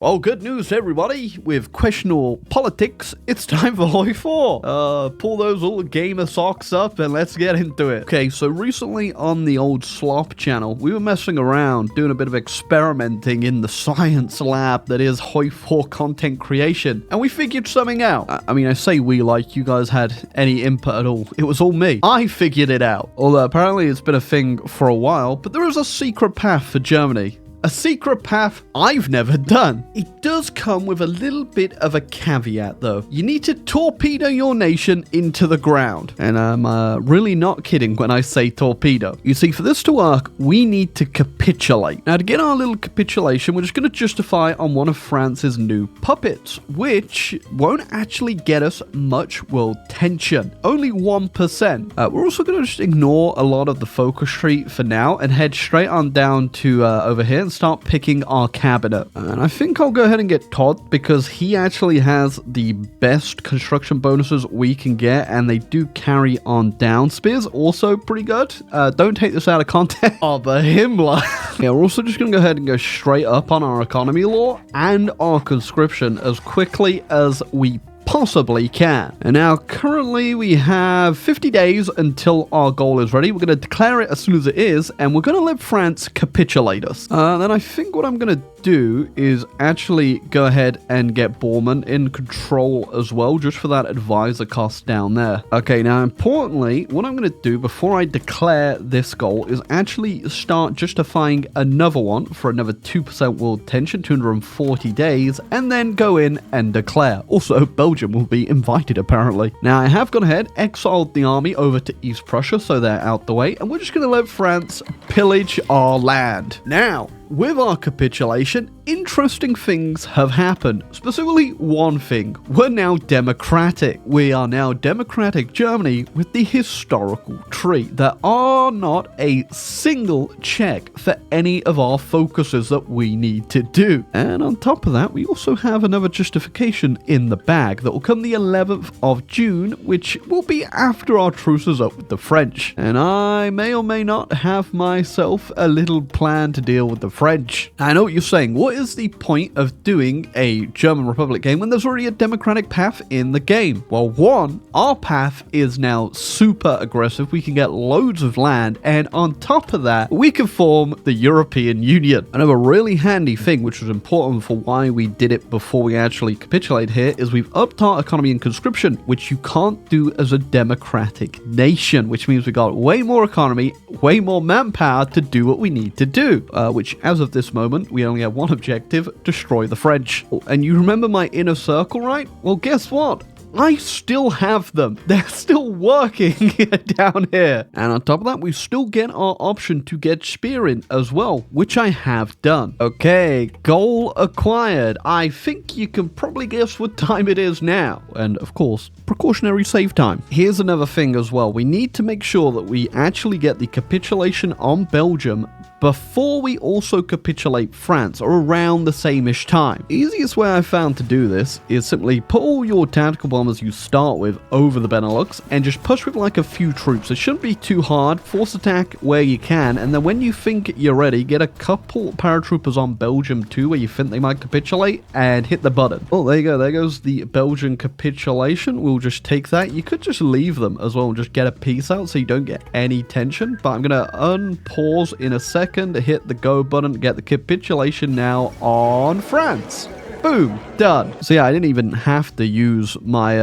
Well, good news, everybody. With questionable politics, it's time for HOI4. Pull those little gamer socks up and let's get into it. Okay, so recently on the old Slop channel, we were messing around, doing a bit of experimenting in the science lab that is HOI4 content creation, and we figured something out. I mean, I say we like you guys had any input at all. It was all me. I figured it out. Although apparently it's been a thing for a while, but there is a secret path for Germany. A secret path I've never done. It does come with a little bit of a caveat though. You need to torpedo your nation into the ground. And I'm really not kidding when I say torpedo. You see, for this to work, we need to capitulate. Now to get our little capitulation, we're just going to justify on one of France's new puppets, which won't actually get us much world tension. Only 1%. We're also going to just ignore a lot of the focus tree for now and head straight on down to over here and start picking our cabinet. And I think I'll go ahead and get Todd because he actually has the best construction bonuses we can get, and they do carry on down. Spear's also pretty good. Don't take this out of context. Oh, the Himmler. Yeah, we're also just going to go ahead and go straight up on our economy law and our conscription as quickly as we possibly can. And now currently we have 50 days until our goal is ready. We're going to declare it as soon as it is, and we're going to let France capitulate us. Then I think what I'm going to do is actually go ahead and get Bormann in control as well, just for that advisor cost down there. Okay, now importantly, what I'm going to do before I declare this goal is actually start justifying another one for another 2% world tension, 240 days, and then go in and declare. Also, Belgium will be invited apparently. Now I have gone ahead, exiled the army over to East Prussia so they're out the way, and we're just going to let France pillage our land. Now, with our capitulation, interesting things have happened. Specifically, one thing. We're now democratic. We are now democratic Germany with the historical tree. There are not a single check for any of our focuses that we need to do. And on top of that, we also have another justification in the bag that will come the 11th of June, which will be after our truce is up with the French. And I may or may not have myself a little plan to deal with the French. I know what you're saying. What is the point of doing a German Republic game when there's already a democratic path in the game? Well, one, our path is now super aggressive. We can get loads of land, and on top of that, we can form the European Union. Another really handy thing, which was important for why we did it before we actually capitulate here, is we've upped our economy and conscription, which you can't do as a democratic nation, which means we got way more economy, way more manpower to do what we need to do, which as of this moment, we only have one objective: destroy the French. And you remember my inner circle, right? Well, guess what? I still have them. They're still working down here. And on top of that, we still get our option to get Spear in as well, which I have done. Okay, goal acquired. I think you can probably guess what time it is now. And of course, precautionary save time. Here's another thing as well. We need to make sure that we actually get the capitulation on Belgium before we also capitulate France, or around the same-ish time. The easiest way I found to do this is simply put all your tactical bombers you start with over the Benelux and just push with like a few troops. It shouldn't be too hard. Force attack where you can, and then when you think you're ready, get a couple paratroopers on Belgium too, where you think they might capitulate, and hit the button. Oh, there you go. There goes the Belgian capitulation. We'll just take that. You could just leave them as well and just get a peace out so you don't get any tension, but I'm going to unpause in a second to hit the go button, get the capitulation now on France. Boom, done. So yeah, I didn't even have to use my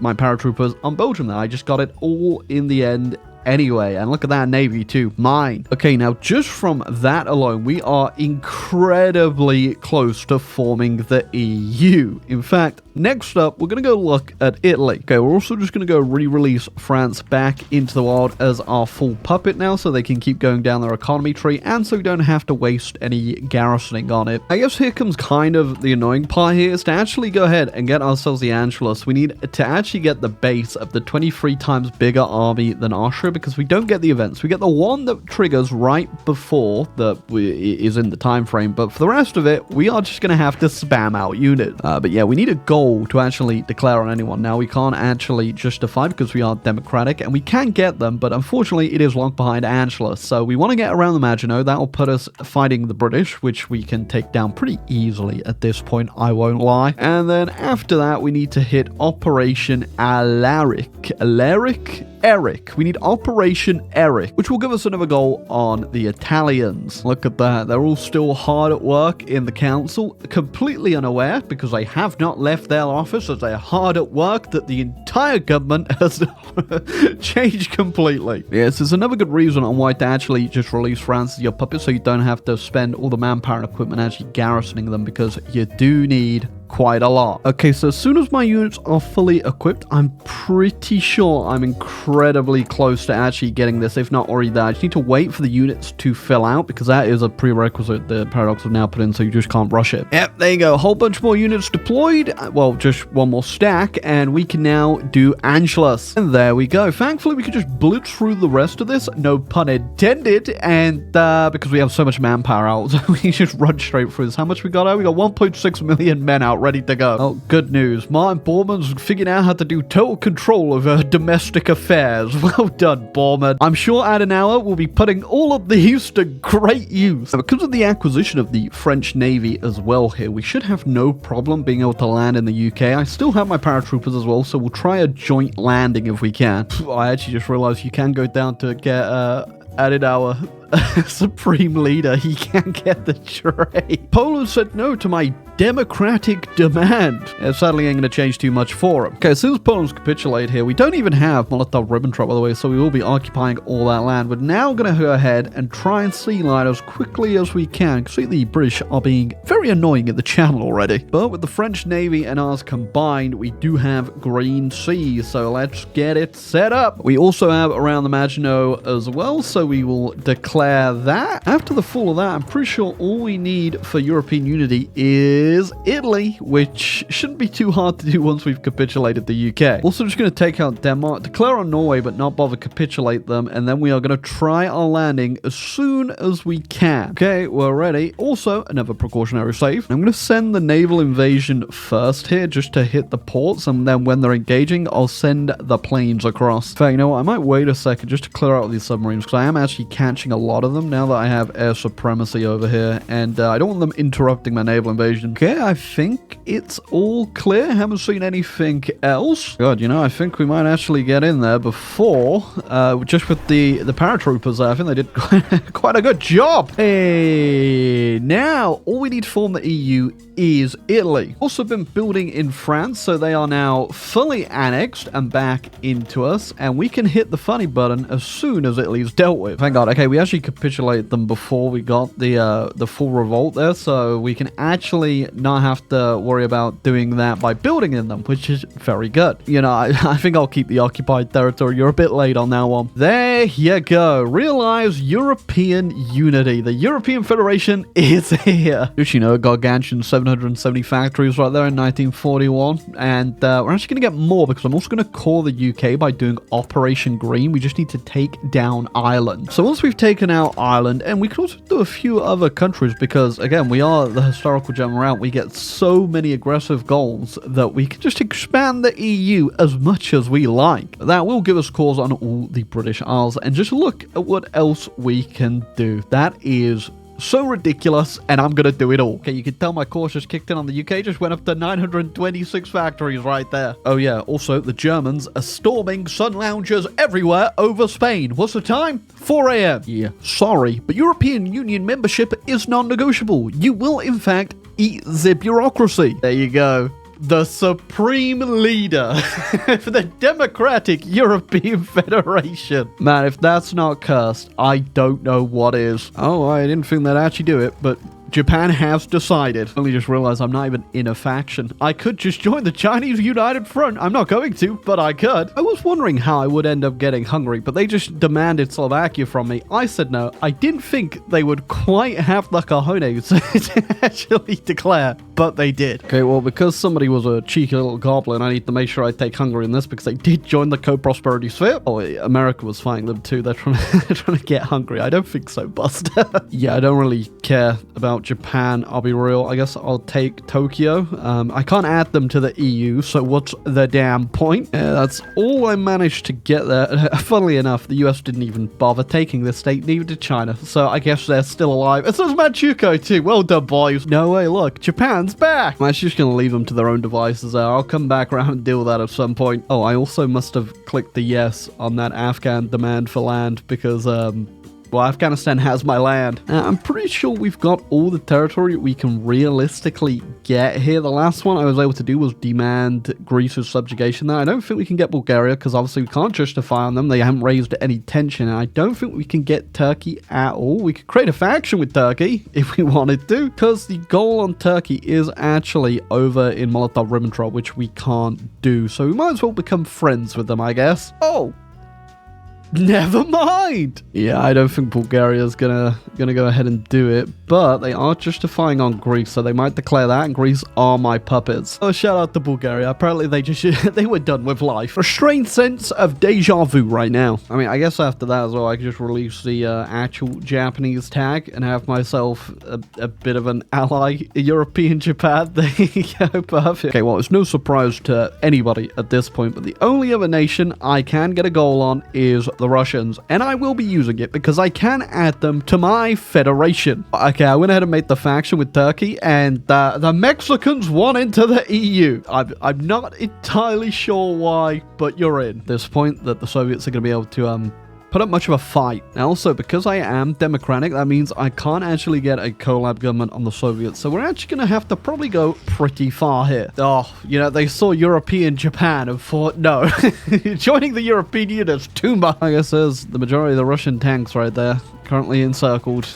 my paratroopers on Belgium there. I just got it all in the end anyway. And look at that navy too, mine. Okay, now just from that alone, we are incredibly close to forming the EU. In fact, next up, we're going to go look at Italy. Okay, we're also just going to go re-release France back into the wild as our full puppet now, so they can keep going down their economy tree, and so we don't have to waste any garrisoning on it. I guess here comes kind of the annoying part here, is to actually go ahead and get ourselves the Anschluss. We need to actually get the base of the 23 times bigger army than Austria, because we don't get the events. We get the one that triggers right before is in the time frame, but for the rest of it, we are just going to have to spam out units. But yeah, we need a goal to actually declare on anyone. Now, we can't actually justify because we are democratic, and we can get them, but unfortunately, it is locked behind Angela. So we want to get around the Maginot. That will put us fighting the British, which we can take down pretty easily at this point, I won't lie. And then after that, we need to hit Operation Eric. We need Operation Eric, which will give us another goal on the Italians. Look at that. They're all still hard at work in the council, completely unaware because they have not left their office as they're hard at work that the entire government has changed completely. Yes, there's another good reason on why to actually just release France as your puppet so you don't have to spend all the manpower and equipment actually garrisoning them, because you do need quite a lot. Okay, so as soon as my units are fully equipped, I'm pretty sure I'm incredibly close to actually getting this, if not already there. I just need to wait for the units to fill out, because that is a prerequisite the Paradox have now put in, so you just can't rush it. Yep, there you go. A whole bunch more units deployed. Well, just one more stack, and we can now do Angelus. And there we go. Thankfully, we can just blitz through the rest of this, no pun intended, and because we have so much manpower out, so we can just run straight through this. How much we got out? We got 1.6 million men out, ready to go. Oh, good news. Martin Bormann's figured out how to do total control of domestic affairs. Well done, Bormann. I'm sure Adenauer will be putting all of these to great use. Because of the acquisition of the French Navy as well here, we should have no problem being able to land in the UK. I still have my paratroopers as well, so we'll try a joint landing if we can. I actually just realized you can go down to get Adenauer supreme leader. He can't get the trade. Poland said no to my democratic demand. Sadly, ain't going to change too much for him. Okay, as soon as Poland's capitulate here, we don't even have Molotov-Ribbentrop, by the way, so we will be occupying all that land. We're now going to go ahead and try and sea line as quickly as we can. See, the British are being very annoying in the channel already. But with the French Navy and ours combined, we do have green seas, so let's get it set up. We also have around the Maginot as well, so we will declare that. After the fall of that, I'm pretty sure all we need for European unity is Italy, which shouldn't be too hard to do once we've capitulated the UK. Also, just going to take out Denmark, declare on Norway, but not bother capitulate them, and then we are going to try our landing as soon as we can. Okay, we're ready. Also, another precautionary save. I'm going to send the naval invasion first here, just to hit the ports, and then when they're engaging, I'll send the planes across. In fact, you know what? I might wait a second just to clear out these submarines, because I am actually catching a lot of them now that I have air supremacy over here, and I don't want them interrupting my naval invasion. Okay, I think it's all clear. Haven't seen anything else. God, you know, I think we might actually get in there before, just with the paratroopers there. I think they did quite a good job. Hey, now all we need to form the EU is Italy. Also been building in France, so they are now fully annexed and back into us, and we can hit the funny button as soon as Italy's dealt with. Thank God. Okay, we actually capitulated them before we got the full revolt there, so we can actually not have to worry about doing that by building in them, which is very good. You know, I think I'll keep the occupied territory. You're a bit late on that one. There you go. Realize European unity. The European Federation is here. Just, you know, gargantuan 770 factories right there in 1941, and we're actually going to get more because I'm also going to core the UK by doing Operation Green. We just need to take down Ireland. So once we've taken out Ireland, and we can also do a few other countries, because again, we are the historical gem route. We get so many aggressive goals that we can just expand the EU as much as we like. That will give us cores on all the British Isles, and just look at what else we can do. That is so ridiculous, and I'm gonna do it all. Okay, you can tell my course just kicked in on the UK, just went up to 926 factories right there. Oh yeah, also the Germans are storming sun loungers everywhere over Spain. What's the time? 4 a.m. Yeah, sorry, but European Union membership is non-negotiable. You will in fact eat the bureaucracy. There you go. The supreme leader for the Democratic European Federation. Man, if that's not cursed, I don't know what is. Oh, I didn't think they'd actually do it, but Japan has decided. I only just realized I'm not even in a faction. I could just join the Chinese United Front. I'm not going to, but I could. I was wondering how I would end up getting Hungary, but they just demanded Slovakia from me. I said no. I didn't think they would quite have the cojones to actually declare. but they did. Okay, well, because somebody was a cheeky little goblin, I need to make sure I take Hungary in this because they did join the co-prosperity sphere. Oh, America was fighting them too. They're trying to get Hungary. I don't think so, Buster. Yeah, I don't really care about Japan. I'll be real. I guess I'll take Tokyo. I can't add them to the EU, so what's the damn point? That's all I managed to get there. Funnily enough, the US didn't even bother taking this state, neither did China, so I guess they're still alive. And so is Manchukuo too. Well done, boys. No way, look, Japan's back. I'm actually just gonna leave them to their own devices there. I'll come back around and deal with that at some point. Oh, I also must have clicked the yes on that Afghan demand for land because, well, Afghanistan has my land. I'm pretty sure we've got all the territory we can realistically get here. The last one I was able to do was demand Greece's subjugation there. I don't think we can get Bulgaria because obviously we can't justify on them. They haven't raised any tension. And I don't think we can get Turkey at all. We could create a faction with Turkey if we wanted to, because the goal on Turkey is actually over in Molotov-Ribbentrop, which we can't do. So we might as well become friends with them, I guess. Oh! Never mind. Yeah, I don't think Bulgaria's gonna go ahead and do it, but they are justifying on Greece, so they might declare that, and Greece are my puppets. Oh, shout out to Bulgaria. Apparently they they were done with life. A strange sense of deja vu right now. I mean, I guess after that as well, I could just release the actual Japanese tag and have myself a bit of an ally, European Japan. There you go, perfect. Okay, well, it's no surprise to anybody at this point, but the only other nation I can get a goal on is the Russians, and I will be using it because I can add them to my federation. Okay, I went ahead and made the faction with Turkey, and the Mexicans won into the EU. I'm not entirely sure why, but you're in. At this point that the Soviets are going to be able to put up much of a fight. Now also, because I am democratic, that means I can't actually get a collab government on the Soviets, so we're actually going to have to probably go pretty far here. Oh, you know, they saw European Japan and thought, no, joining the European Union is too much. I guess there's the majority of the Russian tanks right there, currently encircled.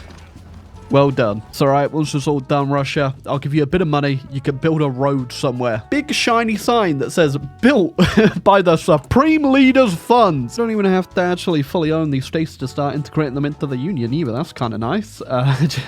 Well done. It's alright, once it's all done, Russia, I'll give you a bit of money. You can build a road somewhere. Big shiny sign that says, built by the Supreme Leader's funds. You don't even have to actually fully own these states to start integrating them into the Union either. That's kind of nice.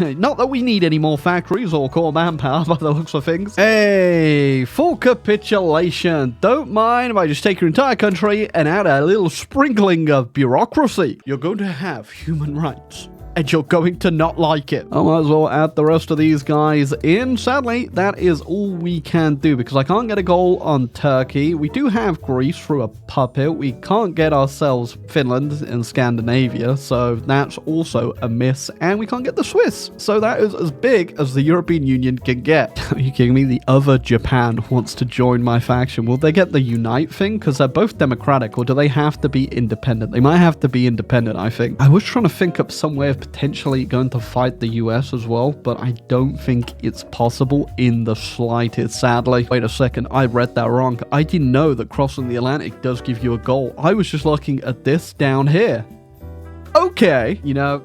Not that we need any more factories or core manpower by the looks of things. Hey, full capitulation. Don't mind if I just take your entire country and add a little sprinkling of bureaucracy. You're going to have human rights, and you're going to not like it. I might as well add the rest of these guys in. Sadly, that is all we can do because I can't get a goal on Turkey. We do have Greece through a puppet. We can't get ourselves Finland in Scandinavia, so that's also a miss. And we can't get the Swiss, so that is as big as the European Union can get. Are you kidding me? The other Japan wants to join my faction. Will they get the unite thing? Because they're both democratic, or do they have to be independent? They might have to be independent, I think. I was trying to think up some way of potentially going to fight the US as well, but I don't think it's possible in the slightest, sadly. Wait a second, I read that wrong. I didn't know that crossing the Atlantic does give you a goal. I was just looking at this down here. Okay, you know,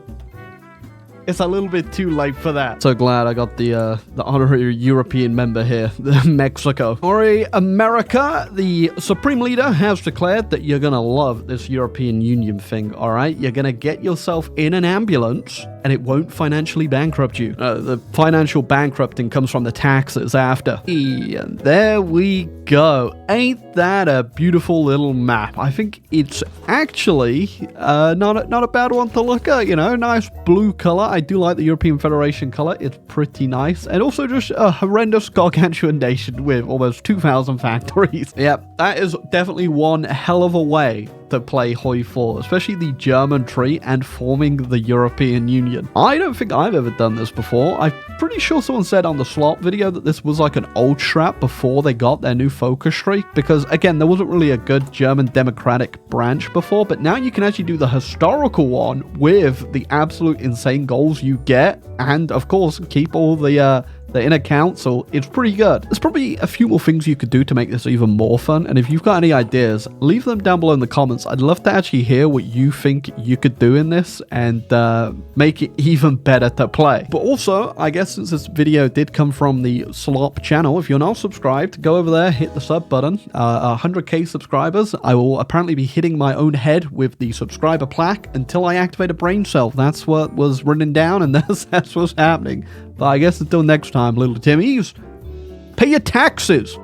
it's a little bit too late for that. So glad I got the honorary European member here, Mexico. Sorry, America, the Supreme Leader has declared that you're gonna love this European Union thing, all right? You're gonna get yourself in an ambulance, and it won't financially bankrupt you. The financial bankrupting comes from the taxes after. And there we go. Ain't that a beautiful little map? I think it's actually not a bad one to look at, you know, nice blue color. I do like the European Federation color. It's pretty nice. And also just a horrendous gargantuan nation with almost 2,000 factories. Yep, that is definitely one hell of a way to play HOI4, especially the German tree and forming the European Union. I don't think I've ever done this before. I'm pretty sure someone said on the slot video that this was like an old strap before they got their new focus tree, because again, there wasn't really a good German democratic branch before, but now you can actually do the historical one with the absolute insane goals you get, and of course, keep all the inner council. It's pretty good. There's probably a few more things you could do to make this even more fun, and if you've got any ideas, leave them down below in the comments. I'd love to actually hear what you think you could do in this and make it even better to play. But also, I guess since this video did come from the Slop channel, if you're not subscribed, go over there, hit the sub button. 100k subscribers, I will apparently be hitting my own head with the subscriber plaque until I activate a brain cell. That's what was written down, and that's what's happening. But I guess until next time, little Timmies, Pay your taxes.